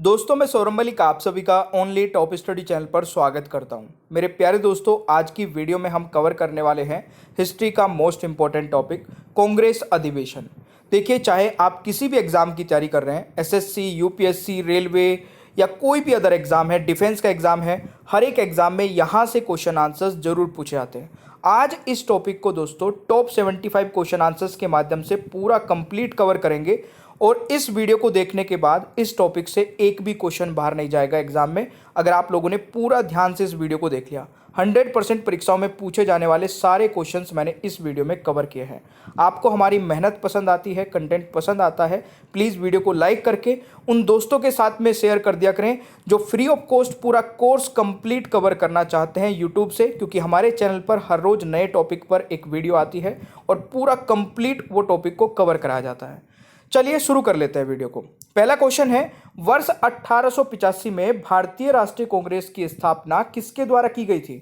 दोस्तों मैं सौरभ मलिक आप सभी का ओनली टॉप स्टडी चैनल पर स्वागत करता हूं। मेरे प्यारे दोस्तों, आज की वीडियो में हम कवर करने वाले हैं हिस्ट्री का मोस्ट इंपॉर्टेंट टॉपिक कांग्रेस अधिवेशन। देखिए, चाहे आप किसी भी एग्जाम की तैयारी कर रहे हैं, एसएससी, यूपीएससी, रेलवे या कोई भी अदर एग्जाम है, डिफेंस का एग्जाम है, हर एक एग्जाम में यहाँ से क्वेश्चन आंसर्स जरूर पूछे जाते हैं। आज इस टॉपिक को दोस्तों टॉप 75 क्वेश्चन आंसर्स के माध्यम से पूरा कंप्लीट कवर करेंगे और इस वीडियो को देखने के बाद इस टॉपिक से एक भी क्वेश्चन बाहर नहीं जाएगा एग्जाम में, अगर आप लोगों ने पूरा ध्यान से इस वीडियो को देख लिया। 100% परीक्षाओं में पूछे जाने वाले सारे क्वेश्चंस मैंने इस वीडियो में कवर किए हैं। आपको हमारी मेहनत पसंद आती है, कंटेंट पसंद आता है, प्लीज़ वीडियो को लाइक करके उन दोस्तों के साथ में शेयर कर दिया करें जो फ्री ऑफ कॉस्ट पूरा कोर्स कंप्लीट कवर करना चाहते हैं यूट्यूब से, क्योंकि हमारे चैनल पर हर रोज़ नए टॉपिक पर एक वीडियो आती है और पूरा कंप्लीट वो टॉपिक को कवर कराया जाता है। चलिए शुरू कर लेते हैं वीडियो को। पहला क्वेश्चन है, वर्ष 1885 में भारतीय राष्ट्रीय कांग्रेस की स्थापना किसके द्वारा की गई थी?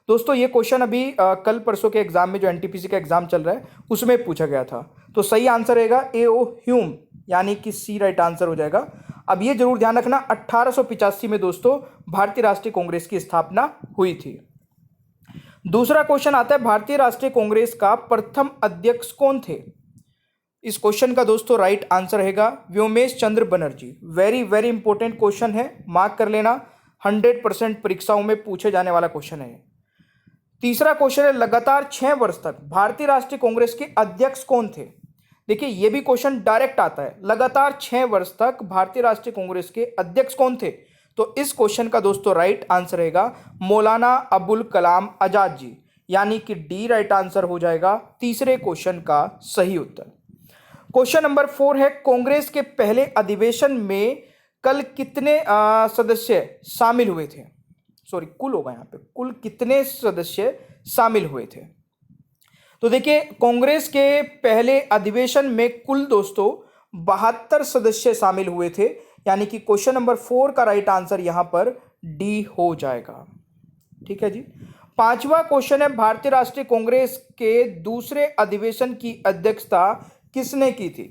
दोस्तों ये क्वेश्चन अभी कल परसों के एग्जाम में जो एनटीपीसी का एग्जाम चल रहा है उसमें पूछा गया था। तो सही आंसर रहेगा ए.ओ. ह्यूम, यानी कि सी राइट आंसर हो जाएगा। अब ये जरूर ध्यान रखना, 1885 में दोस्तों भारतीय राष्ट्रीय कांग्रेस की स्थापना हुई थी। दूसरा क्वेश्चन आता है, भारतीय राष्ट्रीय कांग्रेस का प्रथम अध्यक्ष कौन थे? इस क्वेश्चन का दोस्तों राइट आंसर रहेगा Vyomesh Chandra Banerjee. Very very important question है, मार्क कर लेना, 100% परीक्षाओं में पूछे जाने वाला क्वेश्चन है। तीसरा क्वेश्चन है, लगातार 6 वर्ष तक भारतीय राष्ट्रीय कांग्रेस के अध्यक्ष कौन थे? देखिए ये भी क्वेश्चन डायरेक्ट आता है, लगातार 6 वर्ष तक भारतीय राष्ट्रीय कांग्रेस के अध्यक्ष कौन थे? तो इस क्वेश्चन का दोस्तों राइट आंसर रहेगा मौलाना अबुल कलाम आजाद जी, यानी कि डी राइट आंसर हो जाएगा तीसरे क्वेश्चन का सही उत्तर। क्वेश्चन नंबर 4 है, कांग्रेस के पहले अधिवेशन में कल कितने सदस्य शामिल हुए थे? सॉरी, कुल होगा यहाँ पे, कुल कितने सदस्य शामिल हुए थे? तो देखिए, कांग्रेस के पहले अधिवेशन में कुल दोस्तों 72 सदस्य शामिल हुए थे, यानी कि क्वेश्चन नंबर 4 का राइट आंसर यहां पर डी हो जाएगा। ठीक है जी। पांचवा क्वेश्चन है, भारतीय राष्ट्रीय कांग्रेस के दूसरे अधिवेशन की अध्यक्षता किसने की थी?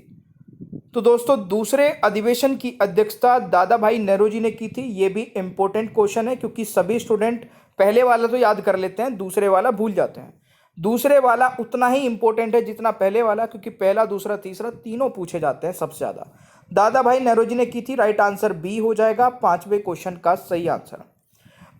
तो दोस्तों दूसरे अधिवेशन की अध्यक्षता दादा भाई नेहरू ने की थी। यह भी इंपॉर्टेंट क्वेश्चन है, क्योंकि सभी स्टूडेंट पहले वाला तो याद कर लेते हैं, दूसरे वाला भूल जाते हैं। दूसरे वाला उतना ही इंपॉर्टेंट है जितना पहले वाला, क्योंकि पहला, दूसरा, तीसरा तीनों पूछे जाते हैं सबसे ज्यादा। दादा भाई नेहरू ने की थी, राइट आंसर बी हो जाएगा, पांचवें क्वेश्चन का सही आंसर।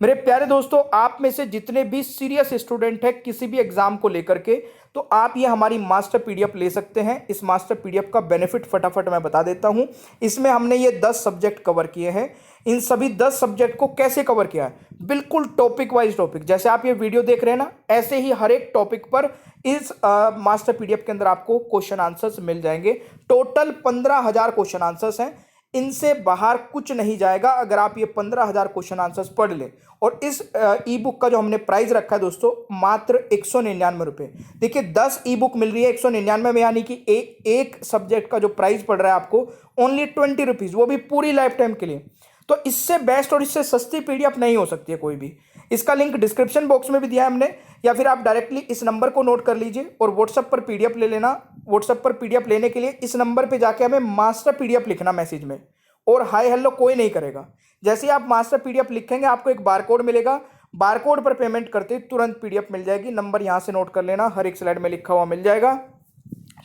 मेरे प्यारे दोस्तों, आप में से जितने भी सीरियस स्टूडेंट हैं किसी भी एग्जाम को लेकर के, तो आप ये हमारी मास्टर पीडीएफ ले सकते हैं। इस मास्टर पीडीएफ का बेनिफिट फटाफट मैं बता देता हूं। इसमें हमने ये 10 सब्जेक्ट कवर किए हैं। इन सभी 10 सब्जेक्ट को कैसे कवर किया है? बिल्कुल टॉपिक वाइज टॉपिक, जैसे आप ये वीडियो देख रहे हैं ना, ऐसे ही हर एक टॉपिक पर इस मास्टर पीडीएफ के अंदर आपको क्वेश्चन आंसर्स मिल जाएंगे। टोटल 15,000 क्वेश्चन आंसर्स हैं, इनसे बाहर कुछ नहीं जाएगा अगर आप ये 15,000 क्वेश्चन आंसर्स पढ़ लें। और इस ई बुक का जो हमने प्राइस रखा है दोस्तों, मात्र 199 रुपये। देखिए 10 ई बुक मिल रही है 199 में, यानी कि एक सब्जेक्ट का जो प्राइस पड़ रहा है आपको ओनली 20 रुपीज़, वो भी पूरी लाइफ टाइम के लिए। तो इससे बेस्ट और इससे सस्ती पीडीएफ नहीं हो सकती है कोई भी। इसका लिंक डिस्क्रिप्शन बॉक्स में भी दिया है हमने, या फिर आप डायरेक्टली इस नंबर को नोट कर लीजिए और व्हाट्सएप पर पीडीएफ ले लेना। व्हाट्सएप पर पीडीएफ लेने के लिए इस नंबर पे जाके हमें मास्टर पीडीएफ लिखना मैसेज में, और हाय हेलो कोई नहीं करेगा। जैसे ही आप मास्टर पीडीएफ लिखेंगे आपको एक बारकोड मिलेगा, बारकोड पर पेमेंट करते तुरंत पीडीएफ मिल जाएगी। नंबर यहां से नोट कर लेना, हर एक स्लाइड में लिखा हुआ मिल जाएगा।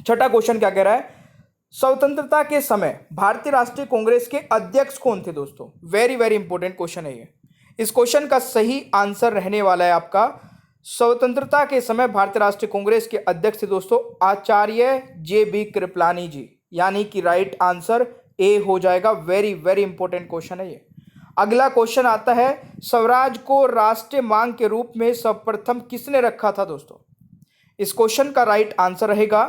छठा क्वेश्चन क्या कह रहा है, स्वतंत्रता के समय भारतीय राष्ट्रीय कांग्रेस के अध्यक्ष कौन थे? दोस्तों वेरी वेरी इंपॉर्टेंट क्वेश्चन है ये। इस क्वेश्चन का सही आंसर रहने वाला है आपका, स्वतंत्रता के समय भारतीय राष्ट्रीय कांग्रेस के अध्यक्ष थे दोस्तों आचार्य जे.बी. कृपलानी जी, यानी कि राइट आंसर ए हो जाएगा। वेरी वेरी इंपॉर्टेंट क्वेश्चन है ये। अगला क्वेश्चन आता है, स्वराज को राष्ट्रीय मांग के रूप में सर्वप्रथम किसने रखा था? दोस्तों इस क्वेश्चन का राइट आंसर रहेगा,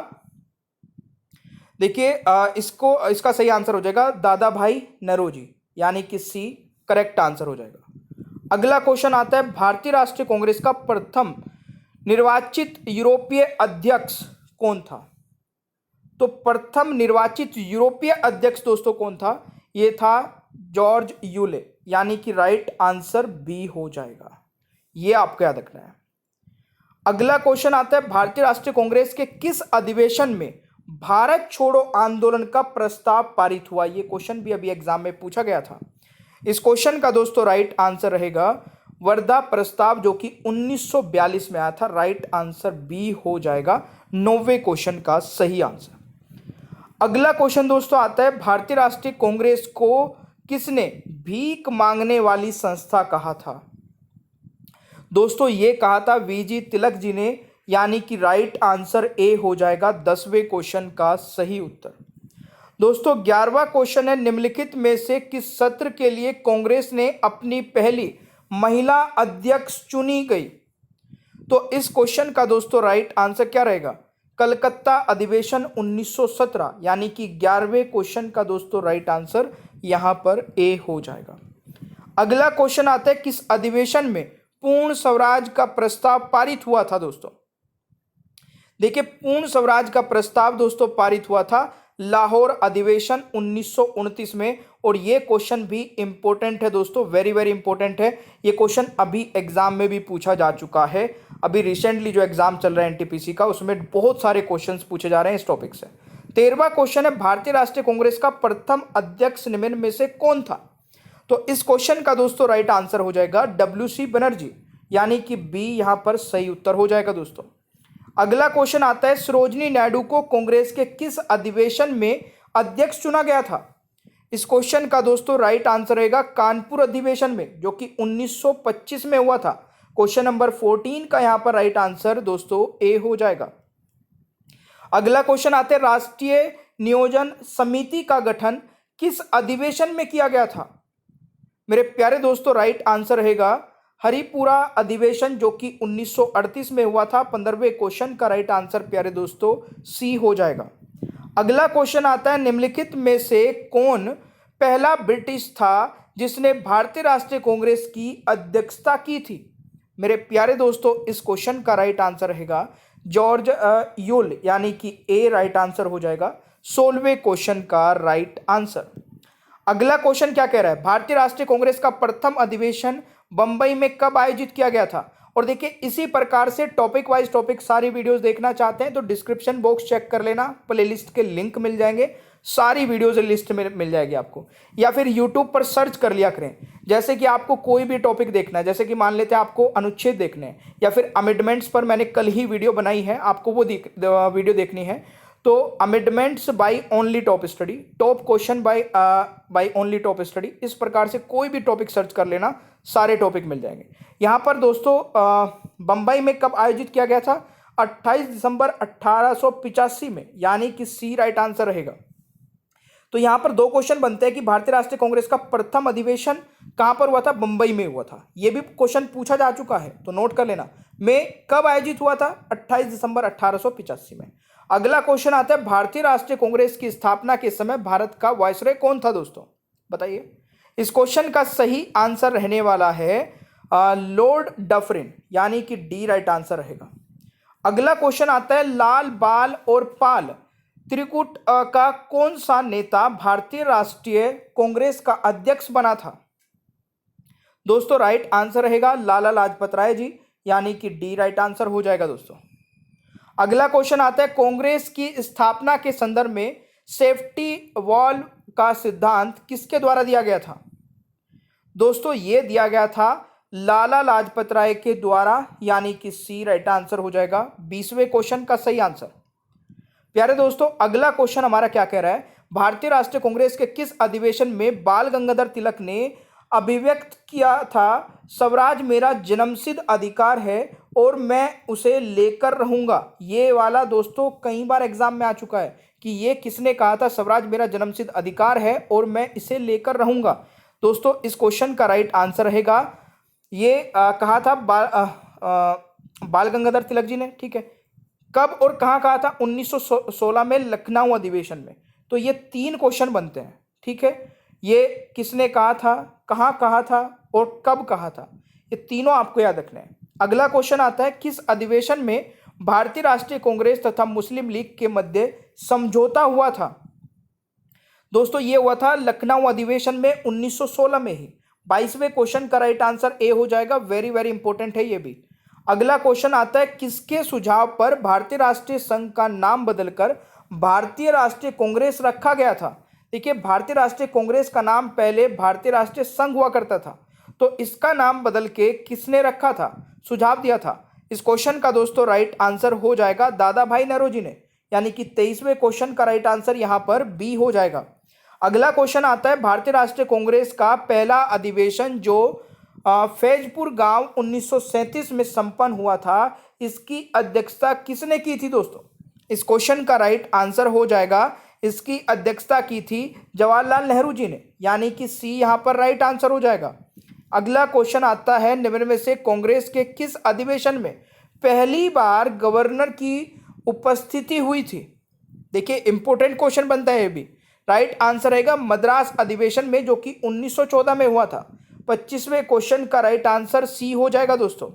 देखिए इसका सही आंसर हो जाएगा दादा भाई नेहरू जी, यानी कि सी करेक्ट आंसर हो जाएगा। अगला क्वेश्चन आता है, भारतीय राष्ट्रीय कांग्रेस का प्रथम निर्वाचित यूरोपीय अध्यक्ष कौन था? तो प्रथम निर्वाचित यूरोपीय अध्यक्ष दोस्तों कौन था? यह था जॉर्ज यूले, यानी कि राइट आंसर बी हो जाएगा। यह आपको याद रखना है। अगला क्वेश्चन आता है, भारतीय राष्ट्रीय कांग्रेस के किस अधिवेशन में भारत छोड़ो आंदोलन का प्रस्ताव पारित हुआ? ये क्वेश्चन भी अभी एग्जाम में पूछा गया था। इस क्वेश्चन का दोस्तों राइट आंसर रहेगा वर्धा प्रस्ताव, जो कि 1942 में आया था। राइट आंसर बी हो जाएगा 90वें क्वेश्चन का सही आंसर। अगला क्वेश्चन दोस्तों आता है, भारतीय राष्ट्रीय कांग्रेस को किसने भीख मांगने वाली संस्था कहा था? दोस्तों ये कहा था वीजी तिलक जी ने, यानी कि राइट आंसर ए हो जाएगा 10वें क्वेश्चन का सही उत्तर। दोस्तों 11वां क्वेश्चन है, निम्नलिखित में से किस सत्र के लिए कांग्रेस ने अपनी पहली महिला अध्यक्ष चुनी गई? तो इस क्वेश्चन का दोस्तों राइट आंसर क्या रहेगा? कलकत्ता अधिवेशन 1917, यानी कि 11वें क्वेश्चन का दोस्तों राइट आंसर यहां पर ए हो जाएगा। अगला क्वेश्चन आता है, किस अधिवेशन में पूर्ण स्वराज का प्रस्ताव पारित हुआ था? दोस्तों देखिए, पूर्ण स्वराज का प्रस्ताव दोस्तों पारित हुआ था लाहौर अधिवेशन 1929 में। और ये क्वेश्चन भी इंपॉर्टेंट है दोस्तों, वेरी वेरी इंपॉर्टेंट है। ये क्वेश्चन अभी एग्जाम में भी पूछा जा चुका है। अभी रिसेंटली जो एग्जाम चल रहा है एनटीपीसी का, उसमें बहुत सारे क्वेश्चंस पूछे जा रहे हैं इस टॉपिक से। 13वां क्वेश्चन है, भारतीय राष्ट्रीय कांग्रेस का प्रथम अध्यक्ष निम्न में से कौन था? तो इस क्वेश्चन का दोस्तों राइट आंसर हो जाएगा WC बनर्जी, यानी कि बी यहां पर सही उत्तर हो जाएगा दोस्तों। अगला क्वेश्चन आता है, सरोजिनी नायडू को कांग्रेस के किस अधिवेशन में अध्यक्ष चुना गया था? इस क्वेश्चन का दोस्तों राइट आंसर रहेगा कानपुर अधिवेशन में, जो कि 1925 में हुआ था। क्वेश्चन नंबर 14 का यहां पर राइट आंसर दोस्तों ए हो जाएगा। अगला क्वेश्चन आते हैं, राष्ट्रीय नियोजन समिति का गठन किस अधिवेशन में किया गया था? मेरे प्यारे दोस्तों राइट आंसर रहेगा हरिपुरा अधिवेशन, जो कि 1938 में हुआ था। 15वें क्वेश्चन का राइट आंसर प्यारे दोस्तों सी हो जाएगा। अगला क्वेश्चन आता है, निम्नलिखित में से कौन पहला ब्रिटिश था जिसने भारतीय राष्ट्रीय कांग्रेस की अध्यक्षता की थी? मेरे प्यारे दोस्तों इस क्वेश्चन का राइट आंसर रहेगा जॉर्ज यूल, यानी कि ए राइट आंसर हो जाएगा 16वें क्वेश्चन का राइट आंसर। अगला क्वेश्चन क्या कह रहा है, भारतीय राष्ट्रीय कांग्रेस का प्रथम अधिवेशन बंबई में कब आयोजित किया गया था? और देखिए इसी प्रकार से टॉपिक वाइज टॉपिक सारी वीडियोस देखना चाहते हैं तो डिस्क्रिप्शन बॉक्स चेक कर लेना, प्लेलिस्ट के लिंक मिल जाएंगे, सारी वीडियोस लिस्ट में मिल जाएगी आपको। या फिर यूट्यूब पर सर्च कर लिया करें, जैसे कि आपको कोई भी टॉपिक देखना है, जैसे कि मान लेते हैं आपको अनुच्छेद देखने हैं या फिर अमेंडमेंट्स पर मैंने कल ही वीडियो बनाई है, आपको वो वीडियो देखनी है तो amendments by only top study, top question by only top study, इस प्रकार से कोई भी टॉपिक सर्च कर लेना, सारे टॉपिक मिल जाएंगे। यहाँ पर दोस्तों बंबई में कब आयोजित किया गया था? 28 दिसंबर 1885 में, यानी कि सी राइट आंसर रहेगा। तो यहाँ पर दो क्वेश्चन बनते हैं कि भारतीय राष्ट्रीय कांग्रेस का प्रथम अधिवेशन कहाँ पर हुआ था? बंबई में हुआ था। ये भी क्वेश्चन पूछा जा चुका है तो नोट कर लेना, में कब आयोजित हुआ था? 28 दिसंबर 1885 में। अगला क्वेश्चन आता है, भारतीय राष्ट्रीय कांग्रेस की स्थापना के समय भारत का वायसरॉय कौन था? दोस्तों बताइए। इस क्वेश्चन का सही आंसर रहने वाला है लॉर्ड डफरिन, यानी कि डी राइट आंसर रहेगा। अगला क्वेश्चन आता है, लाल बाल और पाल त्रिकूट का कौन सा नेता भारतीय राष्ट्रीय कांग्रेस का अध्यक्ष बना था? दोस्तों राइट आंसर रहेगा लाला लाजपत राय जी, यानी कि डी राइट आंसर हो जाएगा दोस्तों। अगला क्वेश्चन आता है, कांग्रेस की स्थापना के संदर्भ में सेफ्टी वॉल्व का सिद्धांत किसके द्वारा दिया गया था? दोस्तों यह दिया गया था लाला लाजपत राय के द्वारा, यानी कि सी राइट आंसर हो जाएगा 20वें क्वेश्चन का सही आंसर। प्यारे दोस्तों अगला क्वेश्चन हमारा क्या कह रहा है, भारतीय राष्ट्रीय कांग्रेस के किस अधिवेशन में बाल गंगाधर तिलक ने अभिव्यक्त किया था स्वराज मेरा जन्मसिद्ध अधिकार है और मैं उसे लेकर रहूंगा? ये वाला दोस्तों कई बार एग्जाम में आ चुका है कि ये किसने कहा था, स्वराज मेरा जन्मसिद्ध अधिकार है और मैं इसे लेकर रहूंगा? दोस्तों इस क्वेश्चन का राइट आंसर रहेगा, ये कहा था बाल गंगाधर तिलक जी ने। ठीक है, कब और कहाँ कहा था? 1916 में लखनऊ अधिवेशन में। तो ये 3 क्वेश्चन बनते हैं। ठीक है, ये किसने कहा था, कहाँ कहा था और कब कहा था, ये तीनों आपको याद रखना है। अगला क्वेश्चन आता है, किस अधिवेशन में भारतीय राष्ट्रीय कांग्रेस तथा मुस्लिम लीग के मध्य समझौता हुआ था? दोस्तों ये हुआ था लखनऊ अधिवेशन में 1916 में ही। 22वें क्वेश्चन का राइट आंसर ए हो जाएगा, वेरी वेरी इंपॉर्टेंट है ये भी। अगला क्वेश्चन आता है, किसके सुझाव पर भारतीय राष्ट्रीय संघ का नाम बदलकर भारतीय राष्ट्रीय कांग्रेस रखा गया था? देखिए, भारतीय राष्ट्रीय कांग्रेस का नाम पहले भारतीय राष्ट्रीय संघ हुआ करता था, तो इसका नाम बदल के किसने रखा था, सुझाव दिया था? इस क्वेश्चन का दोस्तों राइट आंसर हो जाएगा दादा भाई नौरोजी ने, यानी कि 23वें क्वेश्चन का राइट आंसर यहाँ पर बी हो जाएगा। अगला क्वेश्चन आता है, भारतीय राष्ट्रीय कांग्रेस का पहला अधिवेशन जो फैजपुर गांव 1937 में संपन्न हुआ था, इसकी अध्यक्षता किसने की थी दोस्तों? इस क्वेश्चन का राइट आंसर हो जाएगा, इसकी अध्यक्षता की थी जवाहरलाल नेहरू जी ने, यानी कि सी यहाँ पर राइट आंसर हो जाएगा। अगला क्वेश्चन आता है, निम्न में से कांग्रेस के किस अधिवेशन में पहली बार गवर्नर की उपस्थिति हुई थी? देखिए, इंपॉर्टेंट क्वेश्चन बनता है ये भी। राइट आंसर रहेगा मद्रास अधिवेशन में, जो कि 1914 में हुआ था। 25वें क्वेश्चन का राइट आंसर सी हो जाएगा दोस्तों।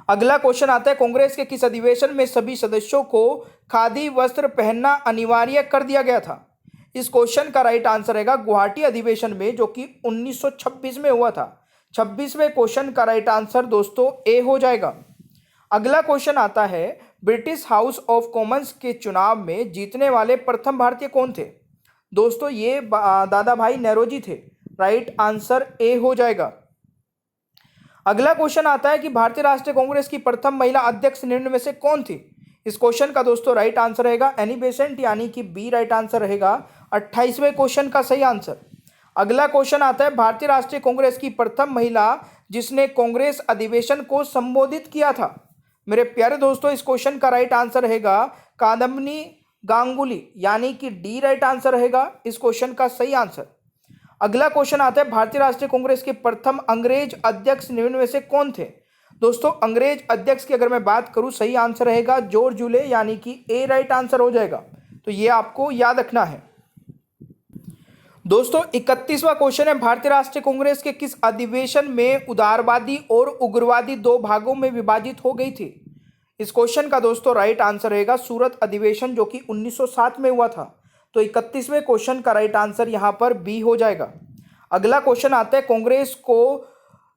अगला क्वेश्चन आता है, कांग्रेस के किस अधिवेशन में सभी सदस्यों को खादी वस्त्र पहनना अनिवार्य कर दिया गया था? इस क्वेश्चन का राइट आंसर रहेगा गुवाहाटी अधिवेशन में, जो कि 1926 में हुआ था। 26वें क्वेश्चन का राइट आंसर दोस्तों ए हो जाएगा। अगला क्वेश्चन आता है, ब्रिटिश हाउस ऑफ कॉमन्स के चुनाव में जीतने वाले प्रथम भारतीय कौन थे? दोस्तों ये दादा भाई नौरोजी थे। राइट आंसर ए हो जाएगा। अगला क्वेश्चन आता है कि भारतीय राष्ट्रीय कांग्रेस की प्रथम महिला अध्यक्ष निम्न में से कौन थी? इस क्वेश्चन का दोस्तों राइट आंसर रहेगा एनी बेसेंट, यानी कि बी राइट आंसर रहेगा 28वें क्वेश्चन का सही आंसर। अगला क्वेश्चन आता है, भारतीय राष्ट्रीय कांग्रेस की प्रथम महिला जिसने कांग्रेस अधिवेशन को संबोधित किया था? मेरे प्यारे दोस्तों, इस क्वेश्चन का राइट आंसर रहेगा कादम्बिनी गांगुली, यानी कि डी राइट आंसर रहेगा इस क्वेश्चन का सही आंसर। अगला क्वेश्चन आता है, भारतीय राष्ट्रीय कांग्रेस के प्रथम अंग्रेज अध्यक्ष निम्न में से कौन थे? दोस्तों अंग्रेज अध्यक्ष की अगर मैं बात करूं, सही आंसर रहेगा जॉर्ज जूले, यानी कि ए राइट आंसर हो जाएगा। तो ये आपको याद रखना है दोस्तों। 31वां क्वेश्चन है, भारतीय राष्ट्रीय कांग्रेस के किस अधिवेशन में उदारवादी और उग्रवादी दो भागों में विभाजित हो गई थी? इस क्वेश्चन का दोस्तों राइट आंसर रहेगा सूरत अधिवेशन, जो कि 1907 में हुआ था। तो 31वें क्वेश्चन का राइट आंसर यहां पर बी हो जाएगा। अगला क्वेश्चन आता है, कांग्रेस को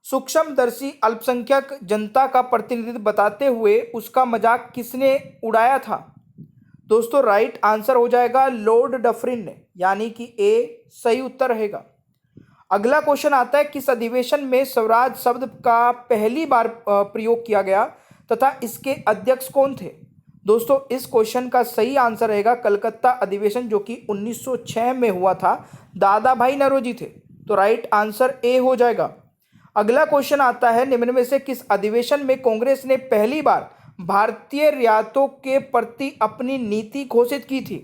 सूक्ष्मदर्शी अल्पसंख्यक जनता का प्रतिनिधित्व बताते हुए उसका मजाक किसने उड़ाया था? दोस्तों राइट आंसर हो जाएगा लॉर्ड डफरिन ने, यानी कि ए सही उत्तर रहेगा। अगला क्वेश्चन आता है, किस अधिवेशन में स्वराज शब्द का पहली बार प्रयोग किया गया तथा इसके अध्यक्ष कौन थे? दोस्तों इस क्वेश्चन का सही आंसर रहेगा कलकत्ता अधिवेशन, जो कि 1906 में हुआ था। दादा भाई नौरोजी थे। तो राइट आंसर ए हो जाएगा। अगला क्वेश्चन आता है, निम्न में से किस अधिवेशन में कांग्रेस ने पहली बार भारतीय रियासतों के प्रति अपनी नीति घोषित की थी?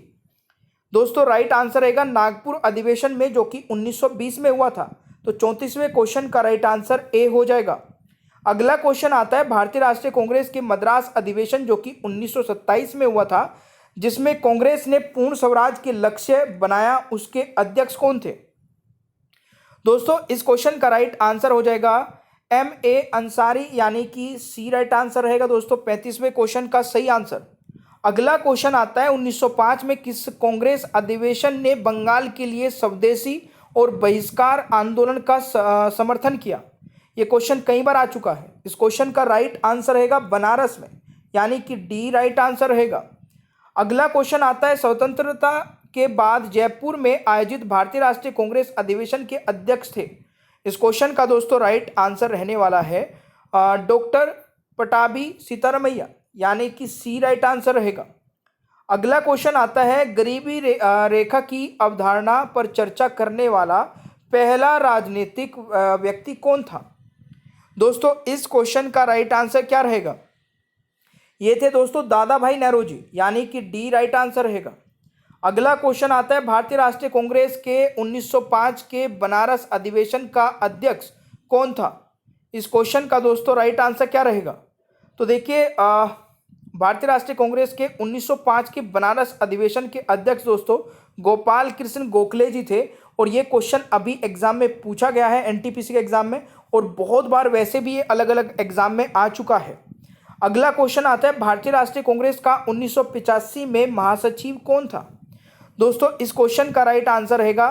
दोस्तों राइट आंसर रहेगा नागपुर अधिवेशन में, जो कि 1920 में हुआ था। तो 34वें क्वेश्चन का राइट आंसर ए हो जाएगा। अगला क्वेश्चन आता है, भारतीय राष्ट्रीय कांग्रेस के मद्रास अधिवेशन, जो कि 1927 में हुआ था, जिसमें कांग्रेस ने पूर्ण स्वराज के लक्ष्य बनाया, उसके अध्यक्ष कौन थे? दोस्तों इस क्वेश्चन का राइट आंसर हो जाएगा एम ए अंसारी, यानी कि सी राइट आंसर रहेगा दोस्तों 35वें क्वेश्चन का सही आंसर। अगला क्वेश्चन आता है, 1905 में किस कांग्रेस अधिवेशन ने बंगाल के लिए स्वदेशी और बहिष्कार आंदोलन का समर्थन किया? ये क्वेश्चन कई बार आ चुका है। इस क्वेश्चन का राइट आंसर रहेगा बनारस में, यानी कि डी राइट आंसर रहेगा। अगला क्वेश्चन आता है, स्वतंत्रता के बाद जयपुर में आयोजित भारतीय राष्ट्रीय कांग्रेस अधिवेशन के अध्यक्ष थे? इस क्वेश्चन का दोस्तों राइट आंसर रहने वाला है डॉक्टर पटाभी सीतारमैया, यानी कि सी राइट आंसर रहेगा। अगला क्वेश्चन आता है, गरीबी रेखा की अवधारणा पर चर्चा करने वाला पहला राजनीतिक व्यक्ति कौन था? दोस्तों इस क्वेश्चन का राइट आंसर क्या रहेगा? ये थे दोस्तों दादा भाई नौरोजी, यानी कि डी राइट आंसर रहेगा। अगला क्वेश्चन आता है, भारतीय राष्ट्रीय कांग्रेस के 1905 के बनारस अधिवेशन का अध्यक्ष कौन था? इस क्वेश्चन का दोस्तों राइट आंसर क्या रहेगा? तो देखिए भारतीय राष्ट्रीय कांग्रेस के 1905 के बनारस अधिवेशन के अध्यक्ष दोस्तों गोपाल कृष्ण गोखले जी थे। और ये क्वेश्चन अभी एग्जाम में पूछा गया है, एनटीपीसी के एग्जाम में, और बहुत बार वैसे भी ये अलग अलग एग्जाम में आ चुका है। अगला क्वेश्चन आता है, भारतीय राष्ट्रीय कांग्रेस का 1985 में महासचिव कौन था? दोस्तों इस क्वेश्चन का राइट आंसर रहेगा,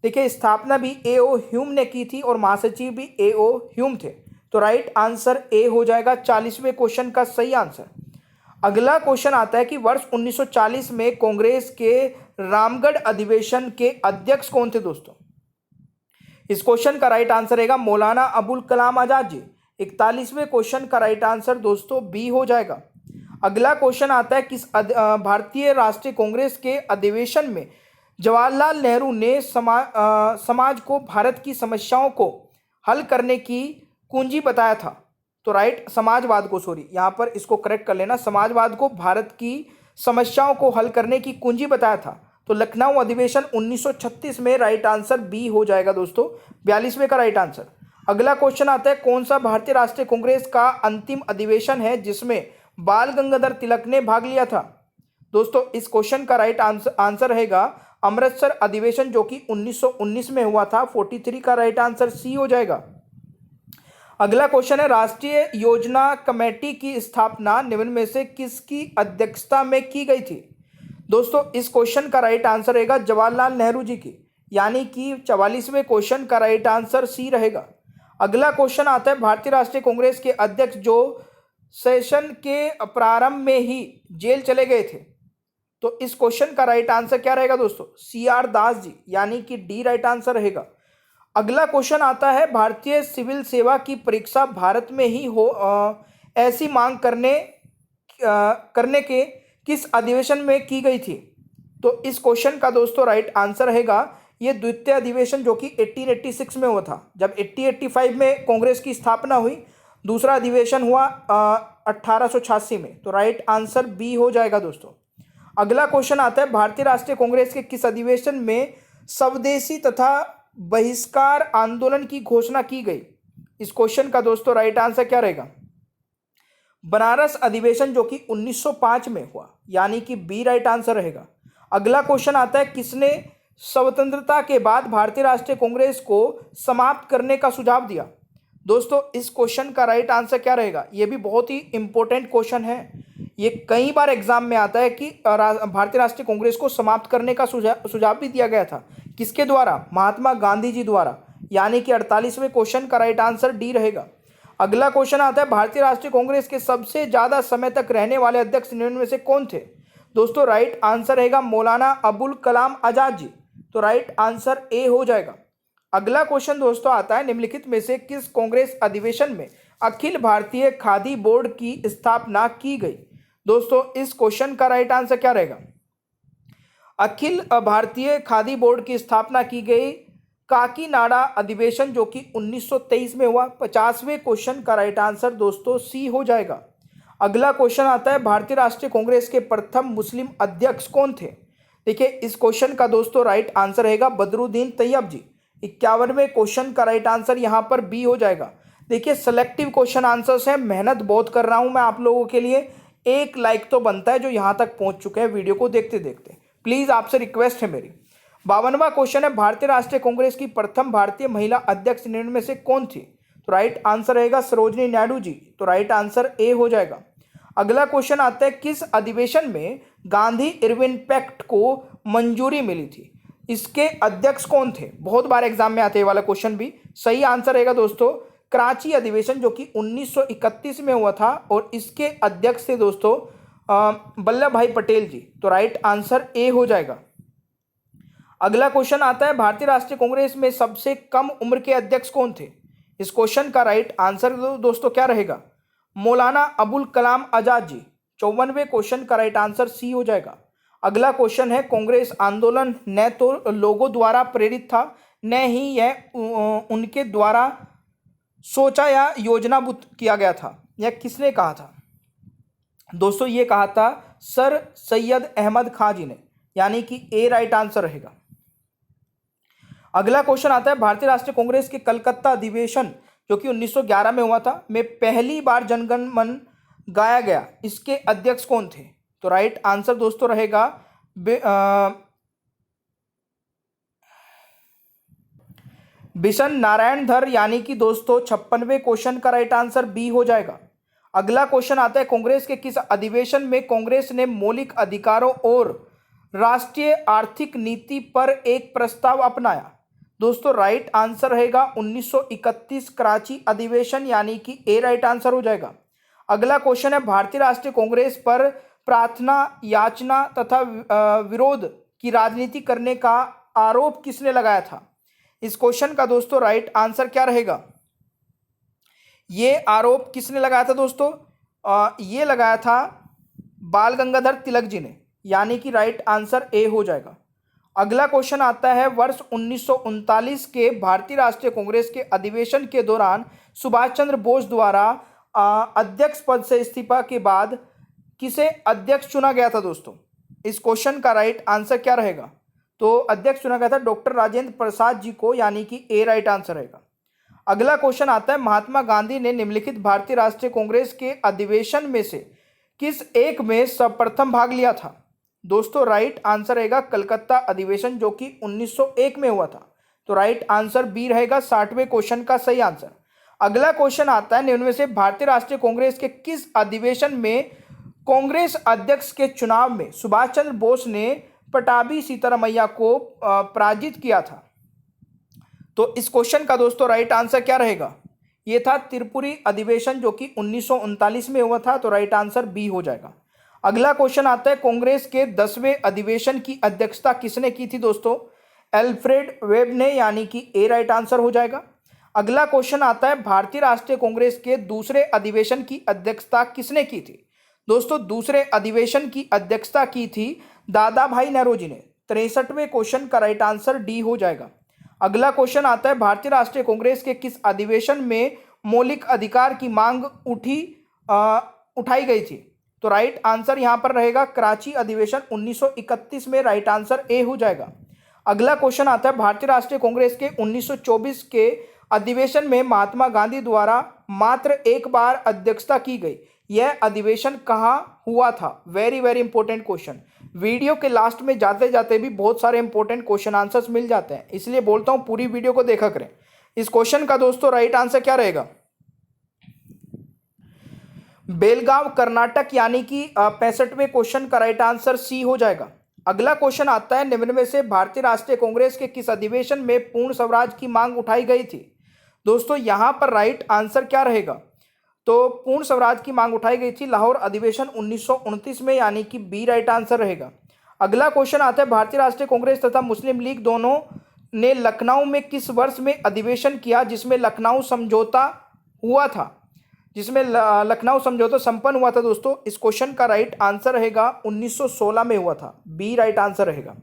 देखिए स्थापना भी ए.ओ. ह्यूम ने की थी और महासचिव भी ए.ओ. ह्यूम थे। तो राइट आंसर ए हो जाएगा 40वें क्वेश्चन का सही आंसर। अगला क्वेश्चन आता है कि वर्ष 1940 में कांग्रेस के रामगढ़ अधिवेशन के अध्यक्ष कौन थे दोस्तों? इस क्वेश्चन का राइट आंसर रहेगा मौलाना अबुल कलाम आजाद जी। 41वें क्वेश्चन का राइट आंसर दोस्तों बी हो जाएगा। अगला क्वेश्चन आता है किस भारतीय राष्ट्रीय कांग्रेस के अधिवेशन में जवाहरलाल नेहरू ने समाज को भारत की समस्याओं को हल करने की कुंजी बताया था? तो राइट समाजवाद को, सॉरी यहाँ पर इसको करेक्ट कर लेना, समाजवाद को भारत की समस्याओं को हल करने की कुंजी बताया था। तो लखनऊ अधिवेशन 1936 में राइट आंसर बी हो जाएगा दोस्तों, 42वें का राइट आंसर। अगला क्वेश्चन आता है कौन सा भारतीय राष्ट्रीय कांग्रेस का अंतिम अधिवेशन है जिसमें बाल गंगाधर तिलक ने भाग लिया था? दोस्तों इस क्वेश्चन का राइट आंसर रहेगा अमृतसर अधिवेशन जो कि 1919 में हुआ था। 43 का राइट आंसर सी हो जाएगा। अगला क्वेश्चन है राष्ट्रीय योजना कमेटी की स्थापना निम्न में से किसकी अध्यक्षता में की गई थी? दोस्तों इस क्वेश्चन का राइट आंसर रहेगा जवाहरलाल नेहरू जी की, यानी कि 44वें क्वेश्चन का राइट आंसर सी रहेगा। अगला क्वेश्चन आता है भारतीय राष्ट्रीय कांग्रेस के अध्यक्ष जो सेशन के प्रारंभ में ही जेल चले गए थे, तो इस क्वेश्चन का राइट आंसर क्या रहेगा दोस्तों? CR दास जी, यानी कि डी राइट आंसर रहेगा। अगला क्वेश्चन आता है भारतीय सिविल सेवा की परीक्षा भारत में ही हो ऐसी मांग करने के किस अधिवेशन में की गई थी? तो इस क्वेश्चन का दोस्तों राइट आंसर रहेगा ये द्वितीय अधिवेशन जो कि 1886 में हुआ था। जब 1885 में कांग्रेस की स्थापना हुई, दूसरा अधिवेशन हुआ 1886 में। तो राइट आंसर बी हो जाएगा दोस्तों। अगला क्वेश्चन आता है भारतीय राष्ट्रीय कांग्रेस के किस अधिवेशन में स्वदेशी तथा बहिष्कार आंदोलन की घोषणा की गई? इस क्वेश्चन का दोस्तों राइट आंसर क्या रहेगा? बनारस अधिवेशन जो कि 1905 में हुआ, यानी कि बी राइट आंसर रहेगा। अगला क्वेश्चन आता है किसने स्वतंत्रता के बाद भारतीय राष्ट्रीय कांग्रेस को समाप्त करने का सुझाव दिया? दोस्तों इस क्वेश्चन का राइट आंसर क्या रहेगा? ये भी बहुत ही इंपॉर्टेंट क्वेश्चन है, ये कई बार एग्जाम में आता है कि भारतीय राष्ट्रीय कांग्रेस को समाप्त करने का सुझाव भी दिया गया था। किसके द्वारा? महात्मा गांधी जी द्वारा, यानी कि 48वें क्वेश्चन का राइट आंसर डी रहेगा। अगला क्वेश्चन आता है भारतीय राष्ट्रीय कांग्रेस के सबसे ज्यादा समय तक रहने वाले अध्यक्ष निम्न में से कौन थे? दोस्तों राइट आंसर रहेगा मौलाना अबुल कलाम आजाद जी। तो राइट आंसर ए हो जाएगा। अगला क्वेश्चन दोस्तों आता है निम्नलिखित में से किस कांग्रेस अधिवेशन में अखिल भारतीय खादी बोर्ड की स्थापना की गई? दोस्तों इस क्वेश्चन का राइट आंसर क्या रहेगा? अखिल भारतीय खादी बोर्ड की स्थापना की गई काकीनाडा अधिवेशन जो कि 1923 में हुआ। 50वें क्वेश्चन का राइट आंसर दोस्तों सी हो जाएगा। अगला क्वेश्चन आता है भारतीय राष्ट्रीय कांग्रेस के प्रथम मुस्लिम अध्यक्ष कौन थे? देखिए इस क्वेश्चन का दोस्तों राइट आंसर रहेगा बदरुद्दीन तैयब जी। 51वें क्वेश्चन का राइट आंसर यहाँ पर बी हो जाएगा। देखिए सेलेक्टिव क्वेश्चन आंसर्स हैं, मेहनत बहुत कर रहा हूँ मैं आप लोगों के लिए। एक लाइक तो बनता है जो यहाँ तक पहुँच चुके हैं वीडियो को देखते देखते, प्लीज़ आपसे रिक्वेस्ट है मेरी। 52वां क्वेश्चन है भारतीय राष्ट्रीय कांग्रेस की प्रथम भारतीय महिला अध्यक्ष निम्न में से कौन थी? तो राइट आंसर रहेगा सरोजिनी नायडू जी। तो राइट आंसर ए हो जाएगा। अगला क्वेश्चन आता है किस अधिवेशन में गांधी इरविन पैक्ट को मंजूरी मिली थी? इसके अध्यक्ष कौन थे? बहुत बार एग्जाम में आते हैं वाला क्वेश्चन भी। सही आंसर रहेगा दोस्तों कराची अधिवेशन जो कि 1931 में हुआ था और इसके अध्यक्ष थे दोस्तों वल्लभ भाई पटेल जी। तो राइट आंसर ए हो जाएगा। अगला क्वेश्चन आता है भारतीय राष्ट्रीय कांग्रेस में सबसे कम उम्र के अध्यक्ष कौन थे? इस क्वेश्चन का राइट आंसर दोस्तों क्या रहेगा? मौलाना अबुल कलाम आजाद जी। 54वें क्वेश्चन का राइट आंसर सी हो जाएगा। अगला क्वेश्चन है कांग्रेस आंदोलन न तो लोगों द्वारा प्रेरित था न ही यह उनके द्वारा सोचा या योजनाबद्ध किया गया था, यह किसने कहा था? दोस्तों ये कहा था सर सैयद अहमद खां जी ने, यानी कि ए राइट आंसर रहेगा। अगला क्वेश्चन आता है भारतीय राष्ट्रीय कांग्रेस के कलकत्ता अधिवेशन जो कि 1911 में हुआ था में पहली बार जनगण मन गाया गया, इसके अध्यक्ष कौन थे? तो राइट आंसर दोस्तों रहेगा बिशन नारायण धर, यानी कि दोस्तों 56वें क्वेश्चन का राइट आंसर बी हो जाएगा। अगला क्वेश्चन आता है कांग्रेस के किस अधिवेशन में कांग्रेस ने मौलिक अधिकारों और राष्ट्रीय आर्थिक नीति पर एक प्रस्ताव अपनाया? दोस्तों राइट आंसर रहेगा 1931 कराची अधिवेशन, यानी कि ए राइट आंसर हो जाएगा। अगला क्वेश्चन है भारतीय राष्ट्रीय कांग्रेस पर प्रार्थना, याचना तथा विरोध की राजनीति करने का आरोप किसने लगाया था? इस क्वेश्चन का दोस्तों राइट आंसर क्या रहेगा? ये आरोप किसने लगाया था दोस्तों? ये लगाया था बाल गंगाधर तिलक जी ने, यानी कि राइट आंसर ए हो जाएगा। अगला क्वेश्चन आता है वर्ष 1939 के भारतीय राष्ट्रीय कांग्रेस के अधिवेशन के दौरान सुभाष चंद्र बोस द्वारा अध्यक्ष पद से इस्तीफा के बाद किसे अध्यक्ष चुना गया था दोस्तों? इस क्वेश्चन का राइट आंसर क्या रहेगा? तो अध्यक्ष चुना गया था डॉक्टर राजेंद्र प्रसाद जी को, यानी कि ए राइट आंसर रहेगा। अगला क्वेश्चन आता है महात्मा गांधी ने निम्नलिखित भारतीय राष्ट्रीय कांग्रेस के अधिवेशन में से किस एक में सर्वप्रथम भाग लिया था? दोस्तों राइट आंसर रहेगा कलकत्ता अधिवेशन, जो कि 1901 में हुआ था। तो राइट आंसर बी रहेगा 60वें क्वेश्चन का सही आंसर। अगला क्वेश्चन आता है निम्न में से भारतीय राष्ट्रीय कांग्रेस के किस अधिवेशन में कांग्रेस अध्यक्ष के चुनाव में सुभाष चंद्र बोस ने पटाभी सीतारामैया को पराजित किया था? तो इस क्वेश्चन का दोस्तों राइट आंसर क्या रहेगा? ये था त्रिपुरी अधिवेशन, जो कि 1939 में हुआ था। तो राइट आंसर बी हो जाएगा। अगला क्वेश्चन आता है कांग्रेस के 10वें अधिवेशन की अध्यक्षता किसने की थी दोस्तों? एल्फ्रेड वेब ने, यानी कि ए राइट आंसर हो जाएगा। अगला क्वेश्चन आता है भारतीय राष्ट्रीय कांग्रेस के दूसरे अधिवेशन की अध्यक्षता किसने की थी? दोस्तों दूसरे अधिवेशन की अध्यक्षता की थी दादा भाई नेहरू जी ने। 63वें क्वेश्चन का राइट आंसर डी हो जाएगा। अगला क्वेश्चन आता है भारतीय राष्ट्रीय कांग्रेस के किस अधिवेशन में मौलिक अधिकार की मांग उठाई गई थी? तो राइट आंसर यहां पर रहेगा कराची अधिवेशन 1931 में, राइट आंसर ए हो जाएगा। अगला क्वेश्चन आता है भारतीय राष्ट्रीय कांग्रेस के 1924 के अधिवेशन में महात्मा गांधी द्वारा मात्र एक बार अध्यक्षता की गई, यह अधिवेशन कहाँ हुआ था? Very very important question. Video के लास्ट में जाते जाते भी बहुत सारे इंपॉर्टेंट क्वेश्चन आंसर्स मिल जाते हैं, इसलिए बोलता हूं पूरी वीडियो को देखा करें। इस क्वेश्चन का दोस्तों राइट आंसर क्या रहेगा? बेलगांव कर्नाटक, यानी कि 65वें क्वेश्चन का राइट आंसर सी हो जाएगा। अगला क्वेश्चन आता है निम्न में से भारतीय राष्ट्रीय कांग्रेस के किस अधिवेशन में पूर्ण स्वराज की मांग उठाई गई थी? दोस्तों यहां पर राइट आंसर क्या रहेगा? तो पूर्ण स्वराज की मांग उठाई गई थी लाहौर अधिवेशन 1929 में, यानी कि बी राइट आंसर रहेगा। अगला क्वेश्चन आता है भारतीय राष्ट्रीय कांग्रेस तथा मुस्लिम लीग दोनों ने लखनऊ में किस वर्ष में अधिवेशन किया जिसमें लखनऊ समझौता हुआ था, जिसमें लखनऊ समझौता संपन्न हुआ था? दोस्तों इस क्वेश्चन का राइट आंसर रहेगा 1916 में हुआ था, बी राइट आंसर रहेगा।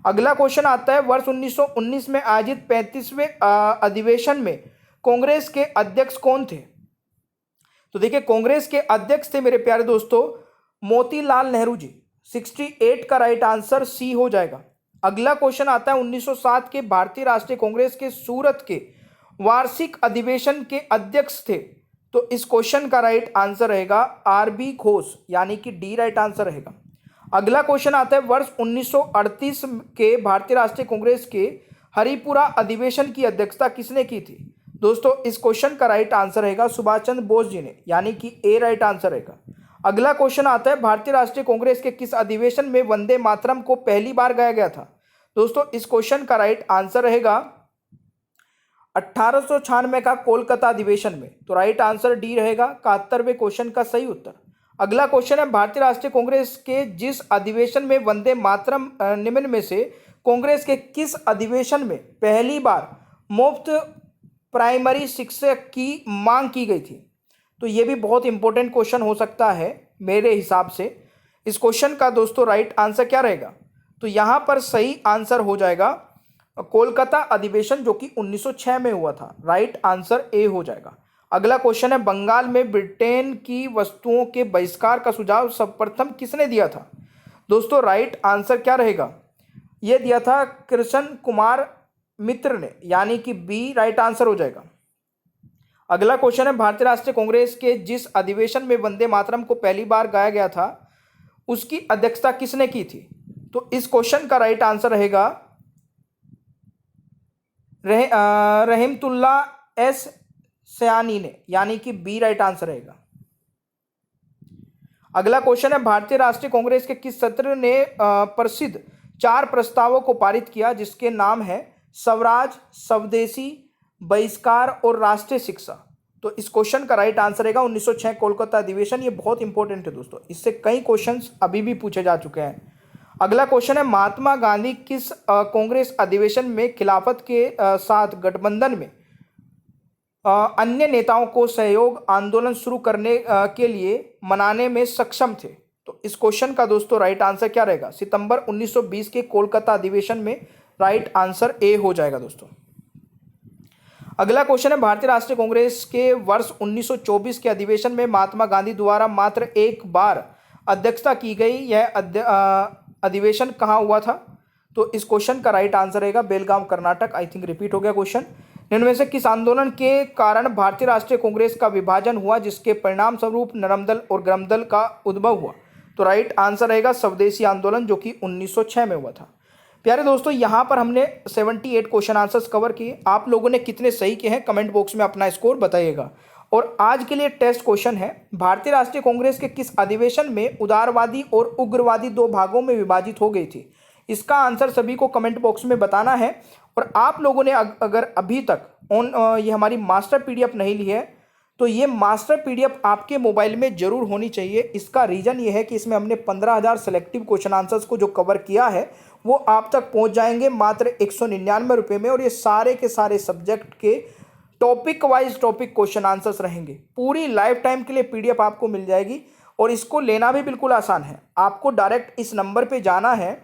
अगला क्वेश्चन आता है वर्ष 1919 में आयोजित 35वें अधिवेशन में कांग्रेस के अध्यक्ष कौन थे? तो देखिए कांग्रेस के अध्यक्ष थे मेरे प्यारे दोस्तों मोतीलाल नेहरू जी। 68 का राइट आंसर सी हो जाएगा। अगला क्वेश्चन आता है 1907 के भारतीय राष्ट्रीय कांग्रेस के सूरत के वार्षिक अधिवेशन के अध्यक्ष थे? तो इस क्वेश्चन का राइट आंसर रहेगा आरबी घोष, यानी कि डी राइट आंसर रहेगा। अगला क्वेश्चन आता है वर्ष 1938 के भारतीय राष्ट्रीय कांग्रेस के हरिपुरा अधिवेशन की अध्यक्षता किसने की थी? दोस्तों इस क्वेश्चन का राइट आंसर रहेगा सुभाष चंद्र बोस जी ने, यानी कि ए राइट आंसर रहेगा। अगला क्वेश्चन आता है भारतीय राष्ट्रीय कांग्रेस के किस अधिवेशन में वंदे मातरम को पहली बार गाया गया था? दोस्तों इस क्वेश्चन का राइट आंसर रहेगा 1896 का कोलकाता अधिवेशन में। तो राइट आंसर डी रहेगा 71वें क्वेश्चन का सही उत्तर। अगला क्वेश्चन है भारतीय राष्ट्रीय कांग्रेस के जिस अधिवेशन में वंदे मातरम निम्न में से कांग्रेस के किस अधिवेशन में पहली बार मुफ्त प्राइमरी शिक्षा की मांग की गई थी? तो ये भी बहुत इंपॉर्टेंट क्वेश्चन हो सकता है मेरे हिसाब से। इस क्वेश्चन का दोस्तों राइट आंसर क्या रहेगा? तो यहाँ पर सही आंसर हो जाएगा कोलकाता अधिवेशन, जो कि 1906 में हुआ था, राइट आंसर ए हो जाएगा। अगला क्वेश्चन है बंगाल में ब्रिटेन की वस्तुओं के बहिष्कार का सुझाव सर्वप्रथम किसने दिया था? दोस्तों राइट आंसर क्या रहेगा? यह दिया था कृष्ण कुमार मित्र ने, यानी कि बी राइट आंसर हो जाएगा। अगला क्वेश्चन है भारतीय राष्ट्रीय कांग्रेस के जिस अधिवेशन में वंदे मातरम को पहली बार गाया गया था उसकी अध्यक्षता किसने की थी? तो इस क्वेश्चन का राइट आंसर रहेगा रहमतुल्ला एस सयानी ने, यानी कि बी राइट आंसर रहेगा। अगला क्वेश्चन है भारतीय राष्ट्रीय कांग्रेस के किस सत्र ने प्रसिद्ध 4 प्रस्तावों को पारित किया जिसके नाम है स्वराज, स्वदेशी, बहिष्कार और राष्ट्रीय शिक्षा? तो इस क्वेश्चन का राइट आंसर रहेगा 1906 कोलकाता अधिवेशन। ये बहुत इंपॉर्टेंट है दोस्तों, इससे कई क्वेश्चंस अभी भी पूछे जा चुके हैं। अगला क्वेश्चन है, महात्मा गांधी किस कांग्रेस अधिवेशन में खिलाफत के साथ गठबंधन में अन्य नेताओं को सहयोग आंदोलन शुरू करने के लिए मनाने में सक्षम थे? तो इस क्वेश्चन का दोस्तों राइट आंसर क्या रहेगा? सितंबर 1920 के कोलकाता अधिवेशन में राइट आंसर ए हो जाएगा दोस्तों। अगला क्वेश्चन है, भारतीय राष्ट्रीय कांग्रेस के वर्ष 1924 के अधिवेशन में महात्मा गांधी द्वारा मात्र एक बार अध्यक्षता की गई यह अधिवेशन कहाँ हुआ था? तो इस क्वेश्चन का राइट आंसर रहेगा बेलगाम कर्नाटक। आई थिंक रिपीट हो गया क्वेश्चन। निम्न में से किस आंदोलन के कारण भारतीय राष्ट्रीय कांग्रेस का विभाजन हुआ जिसके परिणाम स्वरूप नरमदल और गरमदल का उद्भव हुआ? तो राइट आंसर रहेगा स्वदेशी आंदोलन, जो कि 1906 में हुआ था। प्यारे दोस्तों, यहाँ पर हमने 78 क्वेश्चन आंसर्स कवर किए। आप लोगों ने कितने सही किए हैं कमेंट बॉक्स में अपना स्कोर बताइएगा। और आज के लिए टेस्ट क्वेश्चन है, भारतीय राष्ट्रीय कांग्रेस के किस अधिवेशन में उदारवादी और उग्रवादी दो भागों में विभाजित हो गई थी? इसका आंसर सभी को कमेंट बॉक्स में बताना है। और आप लोगों ने अगर अभी तक ये हमारी मास्टर पीडीएफ नहीं ली है तो ये मास्टर पीडीएफ आपके मोबाइल में जरूर होनी चाहिए। इसका रीज़न ये है कि इसमें हमने 15,000 सेलेक्टिव क्वेश्चन आंसर्स को जो कवर किया है वो आप तक पहुंच जाएंगे मात्र 199 रुपये में। और ये सारे के सारे सब्जेक्ट के topic wise topic question answers रहेंगे। पूरी लाइफ टाइम के लिए पीडीएफ आपको मिल जाएगी और इसको लेना भी बिल्कुल आसान है। आपको डायरेक्ट इस नंबर पे जाना है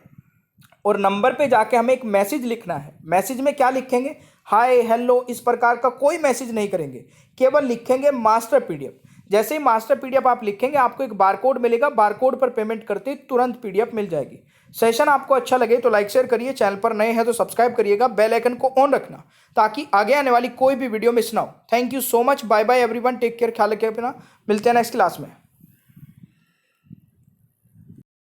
और नंबर पे जाके हमें एक मैसेज लिखना है। मैसेज में क्या लिखेंगे? हाय, हेलो, इस प्रकार का कोई मैसेज नहीं करेंगे, केवल लिखेंगे मास्टर पीडीएफ। जैसे ही मास्टर पीडीएफ आप लिखेंगे आपको एक बारकोड मिलेगा, बारकोड पर पेमेंट करते ही तुरंत पीडीएफ मिल जाएगी। सेशन आपको अच्छा लगे तो लाइक शेयर करिए, चैनल पर नए हैं तो सब्सक्राइब करिएगा, बेल आइकन को ऑन रखना ताकि आगे आने वाली कोई भी वीडियो मिस ना हो। Thank you so much, bye bye everyone, take care, ख्याल रखिए अपना, मिलते हैं नेक्स्ट क्लास में।